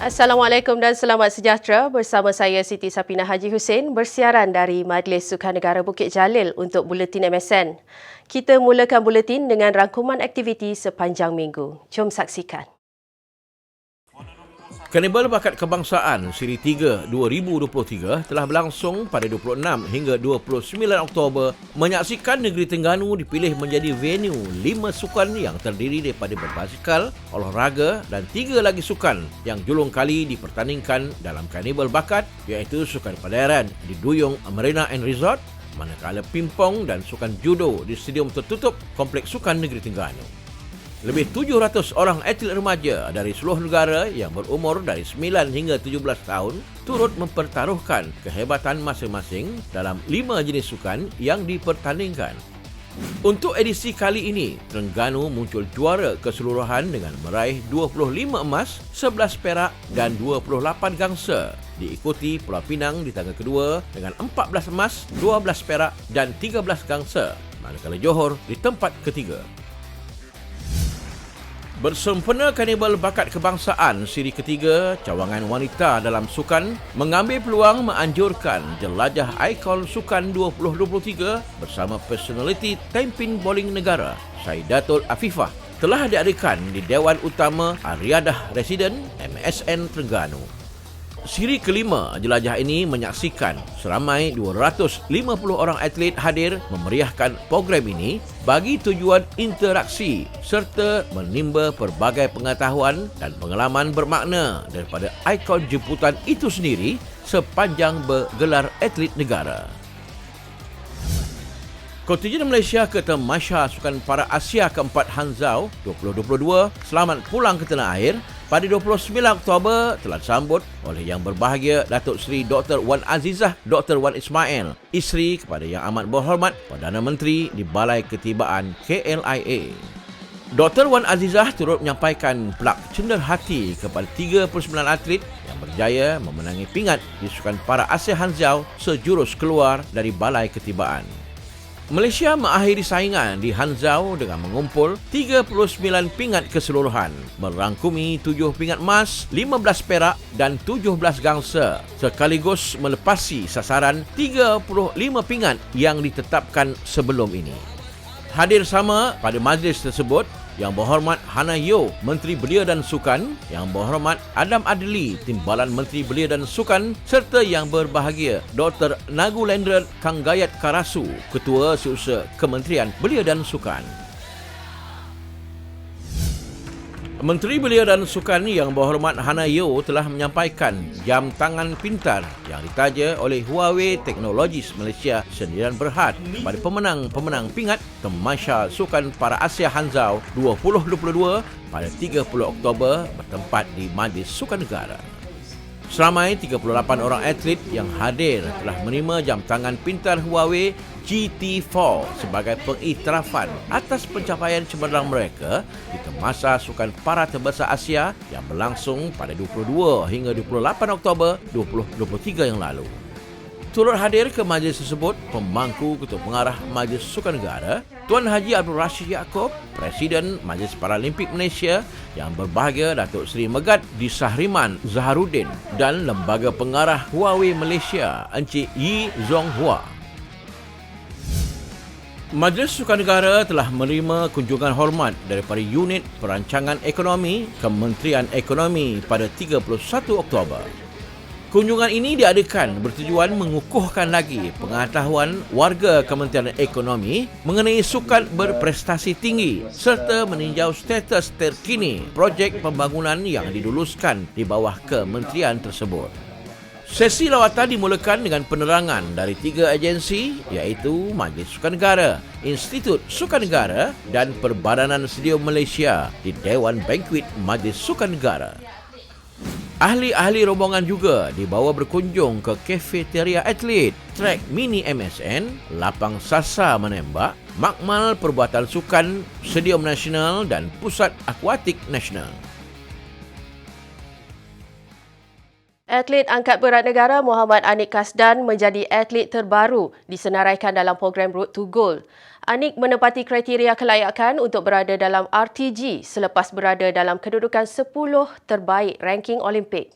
Assalamualaikum dan selamat sejahtera. Bersama saya Siti Sapina Haji Hussein bersiaran dari Majlis Sukan Negara Bukit Jalil untuk Buletin MSN. Kita mulakan buletin dengan rangkuman aktiviti sepanjang minggu. Jom saksikan. Karnival Bakat Kebangsaan Siri 3 2023 telah berlangsung pada 26 hingga 29 Oktober menyaksikan negeri Terengganu dipilih menjadi venue 5 sukan yang terdiri daripada berbasikal, olahraga dan 3 lagi sukan yang julung kali dipertandingkan dalam Karnival Bakat iaitu sukan padaran di Duyung Marina and Resort, manakala pingpong dan sukan judo di Stadium Tertutup Kompleks Sukan Negeri Terengganu. Lebih 700 orang atlet remaja dari seluruh negara yang berumur dari 9 hingga 17 tahun turut mempertaruhkan kehebatan masing-masing dalam 5 jenis sukan yang dipertandingkan. Untuk edisi kali ini, Terengganu muncul juara keseluruhan dengan meraih 25 emas, 11 perak dan 28 gangsa. Diikuti Pulau Pinang di tangga kedua dengan 14 emas, 12 perak dan 13 gangsa, manakala Johor di tempat ketiga. Bersempena Karnival Bakat Kebangsaan Siri ketiga, cawangan wanita dalam sukan mengambil peluang menganjurkan jelajah ikon sukan 2023 bersama personaliti Tampin Bowling Negara, Saidatul Afifah, telah diadakan di Dewan Utama Ariadah Residen MSN Terengganu. Siri kelima jelajah ini menyaksikan seramai 250 orang atlet hadir memeriahkan program ini bagi tujuan interaksi serta menimba pelbagai pengetahuan dan pengalaman bermakna daripada ikon jemputan itu sendiri sepanjang bergelar atlet negara. Kontingen Malaysia ke Tamasya Sukan Para Asia keempat Hangzhou 2022 selamat pulang ke tanah air pada 29 Oktober telah disambut oleh Yang Berbahagia Datuk Seri Dr. Wan Azizah Dr. Wan Ismail, isteri kepada Yang Amat Berhormat Perdana Menteri di Balai Ketibaan KLIA. Dr. Wan Azizah turut menyampaikan pelak cenderhati kepada 39 atlet yang berjaya memenangi pingat di Sukan Para Asia Hangzhou sejurus keluar dari Balai Ketibaan. Malaysia mengakhiri saingan di Hangzhou dengan mengumpul 39 pingat keseluruhan, merangkumi 7 pingat emas, 15 perak dan 17 gangsa, sekaligus melepasi sasaran 35 pingat yang ditetapkan sebelum ini. Hadir sama pada majlis tersebut Yang Berhormat Hannah Yeoh, Menteri Belia dan Sukan, Yang Berhormat Adam Adli, Timbalan Menteri Belia dan Sukan, serta Yang Berbahagia Dr. Nagulendra Kanggayat Karasu, Ketua Seusaha Kementerian Belia dan Sukan. Menteri Belia dan Sukan Yang Berhormat Hannah Yeoh telah menyampaikan jam tangan pintar yang ditaja oleh Huawei Technologies Malaysia Sendirian Berhad kepada pemenang-pemenang pingat Tamasya Sukan Para Asia Hangzhou 2022 pada 30 Oktober bertempat di Majlis Sukan Negara. Seramai 38 orang atlet yang hadir telah menerima jam tangan pintar Huawei GT4 sebagai pengiktirafan atas pencapaian cemerlang mereka di Tamasya Sukan Para Terbesar Asia yang berlangsung pada 22 hingga 28 Oktober 2023 yang lalu. Turut hadir ke majlis tersebut pemangku Ketua Pengarah Majlis Sukan Negara Tuan Haji Abdul Rashid Yaakob, Presiden Majlis Paralimpik Malaysia Yang Berbahagia Datuk Seri Megat Di Sahriman Zaharuddin dan Lembaga Pengarah Huawei Malaysia Encik Yi Zong Hua. Majlis Sukan Negara telah menerima kunjungan hormat daripada Unit Perancangan Ekonomi Kementerian Ekonomi pada 31 Oktober. Kunjungan ini diadakan bertujuan mengukuhkan lagi pengetahuan warga Kementerian Ekonomi mengenai sukan berprestasi tinggi serta meninjau status terkini projek pembangunan yang diluluskan di bawah kementerian tersebut. Sesi lawatan dimulakan dengan penerangan dari 3 agensi iaitu Majlis Sukan Negara, Institut Sukan Negara dan Perbadanan Stadium Malaysia di Dewan Bankwet Majlis Sukan Negara. Ahli-ahli rombongan juga dibawa berkunjung ke Kafeteria Atlet, Track Mini MSN, Lapang Sasa Menembak, Makmal Perbuatan Sukan, Stadium Nasional dan Pusat Akuatik Nasional. Atlet angkat berat negara Muhammad Anik Kasdan menjadi atlet terbaru disenaraikan dalam program Road to Gold. Anik menepati kriteria kelayakan untuk berada dalam RTG selepas berada dalam kedudukan 10 terbaik ranking Olimpik.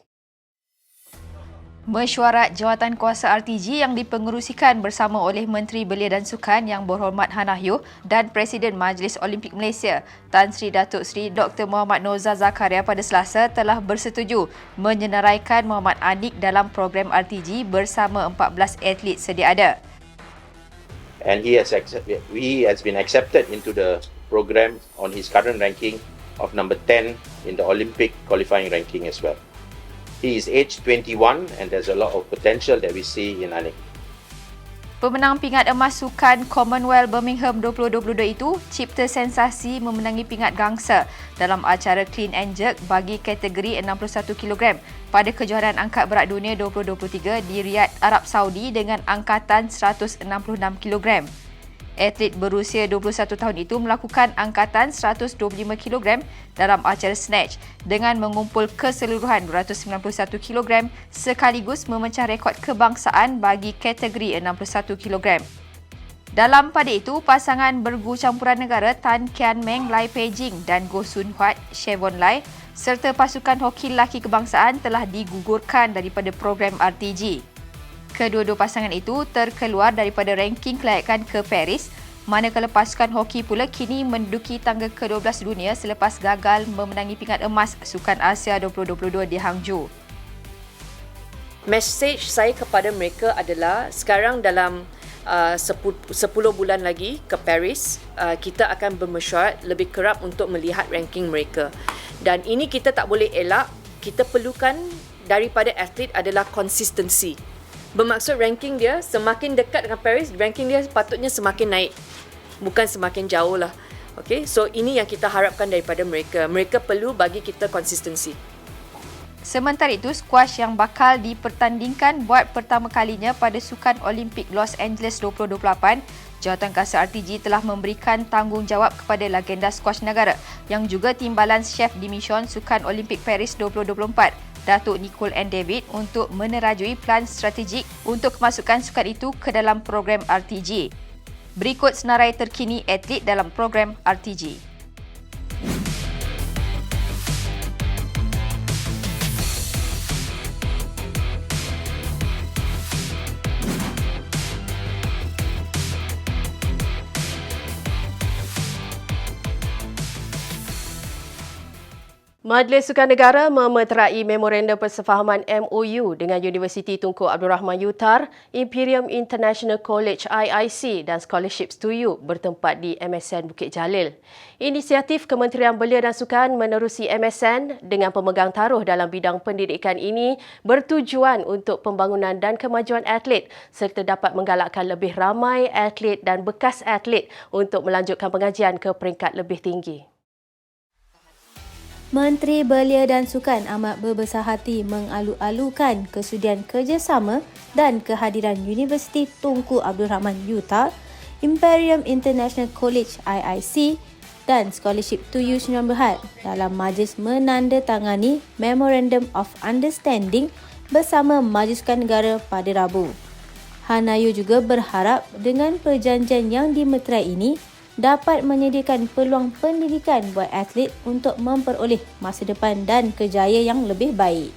Mesyuarat Jawatankuasa RTG yang dipengerusikan bersama oleh Menteri Belia dan Sukan Yang Berhormat Hannah Yeoh dan Presiden Majlis Olimpik Malaysia Tan Sri Datuk Seri Dr. Muhammad Nozar Zakaria pada Selasa telah bersetuju menyenaraikan Muhammad Anik dalam program RTG bersama 14 atlet sedia ada. And he has been accepted into the program on his current ranking of number 10 in the Olympic qualifying ranking as well. He is aged 21 and there's a lot of potential that we see in Anik. Pemenang pingat emas Sukan Commonwealth Birmingham 2022 itu cipta sensasi memenangi pingat gangsa dalam acara Clean and Jerk bagi kategori 61 kg pada kejohanan angkat berat dunia 2023 di Riyadh, Arab Saudi dengan angkatan 166 kg. Atlet berusia 21 tahun itu melakukan angkatan 125 kg dalam acara snatch dengan mengumpul keseluruhan 291 kg sekaligus memecah rekod kebangsaan bagi kategori 61 kg. Dalam pada itu, pasangan bergu campuran negara Tan Kian Meng Lai Pei-jing dan Goh Sun Huat Chevon Lai serta pasukan hoki lelaki kebangsaan telah digugurkan daripada program RTG. Kedua-dua pasangan itu terkeluar daripada ranking kelayakan ke Paris, manakala pasukan hoki pula kini menduduki tangga ke-12 dunia selepas gagal memenangi pingat emas Sukan Asia 2022 di Hangzhou. Message saya kepada mereka adalah sekarang dalam 10 bulan lagi ke Paris, kita akan bermesyuarat lebih kerap untuk melihat ranking mereka. Dan ini kita tak boleh elak, kita perlukan daripada atlet adalah konsistensi. Bermaksud ranking dia semakin dekat dengan Paris, ranking dia patutnya semakin naik. Bukan semakin jauh lah. Okay? So ini yang kita harapkan daripada mereka. Mereka perlu bagi kita konsistensi. Sementara itu, squash yang bakal dipertandingkan buat pertama kalinya pada Sukan Olimpik Los Angeles 2028, Jawatankuasa RTG telah memberikan tanggungjawab kepada legenda squash negara yang juga timbalan chef dimission Sukan Olimpik Paris 2024, Datuk Nicole and David untuk menerajui plan strategik untuk kemasukan sukan itu ke dalam program RTG. Berikut senarai terkini atlet dalam program RTG. Majlis Sukan Negara memeterai memorandum persefahaman MOU dengan Universiti Tunku Abdul Rahman UTAR, Imperial International College IIC dan Scholarships to You bertempat di MSN Bukit Jalil. Inisiatif Kementerian Belia dan Sukan menerusi MSN dengan pemegang taruh dalam bidang pendidikan ini bertujuan untuk pembangunan dan kemajuan atlet serta dapat menggalakkan lebih ramai atlet dan bekas atlet untuk melanjutkan pengajian ke peringkat lebih tinggi. Menteri Belia dan Sukan amat berbesar hati mengalu-alukan kesudian kerjasama dan kehadiran Universiti Tunku Abdul Rahman UTAR, Imperial International College IIC dan Scholarship to You Sdn Bhd dalam majlis menandatangani Memorandum of Understanding bersama Majlis Sukan Negara pada Rabu. Hannah Yeoh juga berharap dengan perjanjian yang dimeterai ini dapat menyediakan peluang pendidikan buat atlet untuk memperoleh masa depan dan kerjaya yang lebih baik.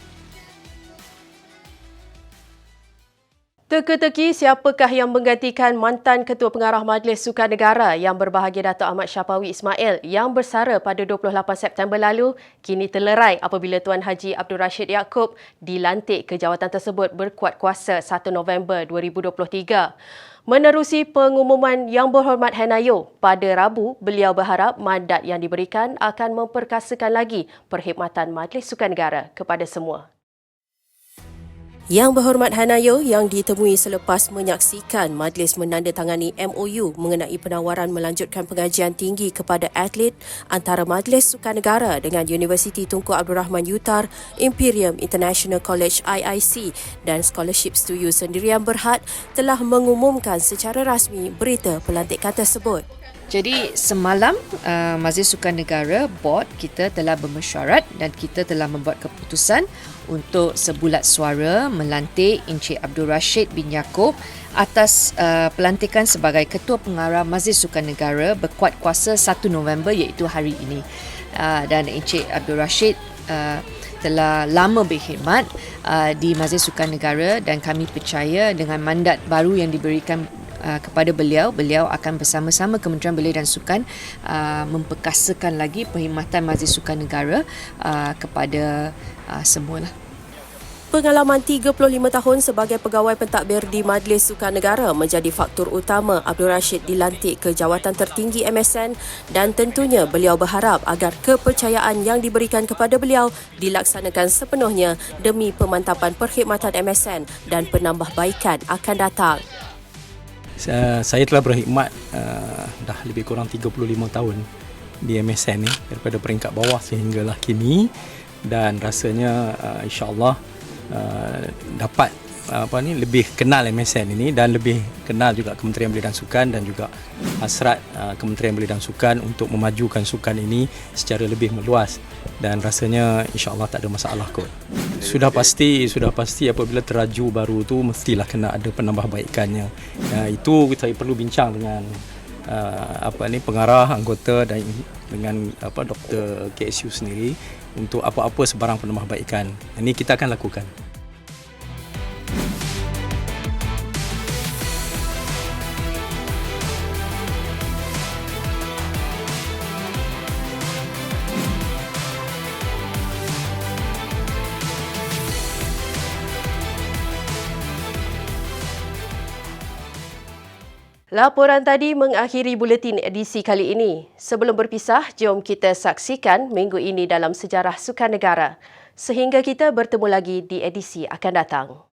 Teka-teki siapakah yang menggantikan mantan Ketua Pengarah Majlis Sukan Negara yang berbahagia Datuk Ahmad Syafawi Ismail yang bersara pada 28 September lalu kini terlerai apabila Tuan Haji Abdul Rashid Yaakob dilantik ke jawatan tersebut berkuat kuasa 1 November 2023. Menerusi pengumuman Yang Berhormat Hannah Yeoh pada Rabu, beliau berharap mandat yang diberikan akan memperkasakan lagi perkhidmatan Majlis Sukan Negara kepada semua. Yang Berhormat Hannah Yeoh yang ditemui selepas menyaksikan majlis menandatangani MOU mengenai penawaran melanjutkan pengajian tinggi kepada atlet antara Majlis Sukan Negara dengan Universiti Tunku Abdul Rahman UTAR, Imperial International College IIC dan Scholarships to You Sdn Bhd telah mengumumkan secara rasmi berita pelantikan tersebut. Jadi semalam Majlis Sukan Negara Board kita telah bermesyuarat dan kita telah membuat keputusan untuk sebulat suara melantik Encik Abdul Rashid bin Yaakob atas pelantikan sebagai Ketua Pengarah Majlis Sukan Negara berkuat kuasa 1 November iaitu hari ini. Dan Encik Abdul Rashid telah lama berkhidmat di Majlis Sukan Negara dan kami percaya dengan mandat baru yang diberikan kepada beliau akan bersama-sama Kementerian Belia dan Sukan memperkasakan lagi perkhidmatan Majlis Sukan Negara kepada semualah. Pengalaman 35 tahun sebagai pegawai pentadbir di Majlis Sukan Negara menjadi faktor utama Abdul Rashid dilantik ke jawatan tertinggi MSN dan tentunya beliau berharap agar kepercayaan yang diberikan kepada beliau dilaksanakan sepenuhnya demi pemantapan perkhidmatan MSN dan penambahbaikan akan datang. Saya telah berkhidmat dah lebih kurang 35 tahun di MSN ni daripada peringkat bawah sehinggalah kini dan rasanya insya-Allah dapat lebih kenal MSN ini dan lebih kenal juga Kementerian Belia dan Sukan dan juga hasrat Kementerian Belia dan Sukan untuk memajukan sukan ini secara lebih meluas dan rasanya insya-Allah tak ada masalah kot. Sudah pasti apabila teraju baru tu mestilah kena ada penambahbaikannya. Itu saya perlu bincang dengan pengarah, anggota dan dengan Dr. KSU sendiri untuk apa-apa sebarang penambahbaikan. Ini kita akan lakukan. Laporan tadi mengakhiri buletin edisi kali ini. Sebelum berpisah, jom kita saksikan minggu ini dalam sejarah sukan negara. Sehingga kita bertemu lagi di edisi akan datang.